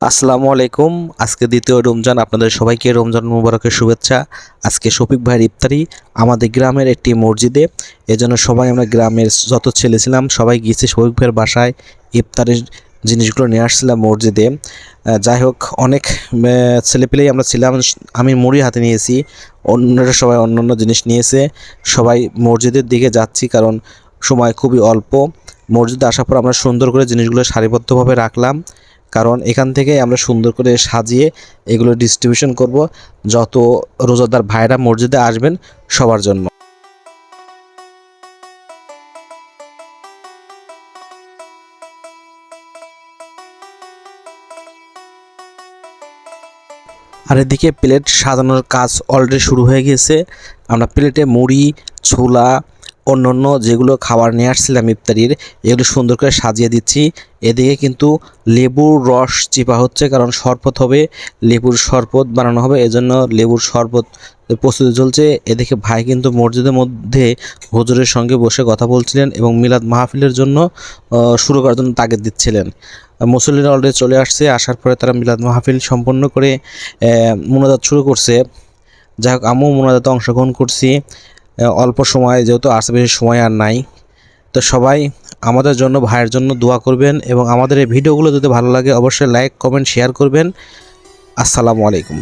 আসসালামু আলাইকুম। আজকে দ্বিতীয় রমজান, আপনাদের সবাইকে রমজান মুবারকের শুভেচ্ছা। আজকে শফিক ভাইয়ের ইফতারি আমাদের গ্রামের একটি মসজিদে। এজন্য সবাই আমরা গ্রামের যত ছেলে ছিলাম সবাই গিয়েছি শফিক ভাইয়ের বাসায় ইফতারের জিনিসগুলো নিয়ে আসছিলাম মসজিদে। যাই হোক, অনেক ছেলেপেলেই আমরা ছিলাম। আমি মুড়ি হাতে নিয়েছি, অন্যরা সবাই অন্য জিনিস নিয়েছে। সবাই মসজিদের দিকে যাচ্ছি কারণ সময় খুবই অল্প। মসজিদে আসার পর আমরা সুন্দর করে জিনিসগুলো সারিবদ্ধভাবে রাখলাম, কারণ এখান থেকে আমরা সুন্দর করে সাজিয়ে এগুলো ডিস্ট্রিবিউশন করব যত রোজাদার ভাইরা মসজিদে আসবেন সবার জন্য। আর এদিকে প্লেট সাজানোর কাজ অলরেডি শুরু হয়ে গেছে। আমরা প্লেটে মুড়ি, ছোলা, অন্য যেগুলো খাবার নিয়ে আসছিলাম ইফতারির, এগুলো সুন্দর করে সাজিয়ে দিচ্ছি। এদিকে কিন্তু লেবুর রস চিপা হচ্ছে, কারণ শরবত হবে, লেবুর শরবত বানানো হবে, এজন্য লেবুর শরবত প্রস্তুতি চলছে। এদিকে ভাই কিন্তু মসজিদের মধ্যে হুজুরের সঙ্গে বসে কথা বলছিলেন এবং মিলাদ মাহফিলের জন্য শুরু করার জন্য তাগিদ দিচ্ছিলেন। মুসল্লিরা অলরেডি চলে আসছে, আসার পরে তারা মিলাদ মাহফিল সম্পন্ন করে মোনাজাত শুরু করছে। যাই হোক, আমিও মোনাজাতে অংশগ্রহণ করছি। অল্প সময় যেহেতু আসতে বেশি সময় আর নাই, তো সবাই আমাদের জন্য, ভাইয়ের জন্য দোয়া করবেন এবং আমাদের এই ভিডিওগুলো যদি ভালো লাগে অবশ্যই লাইক, কমেন্ট, শেয়ার করবেন। আসসালামু আলাইকুম।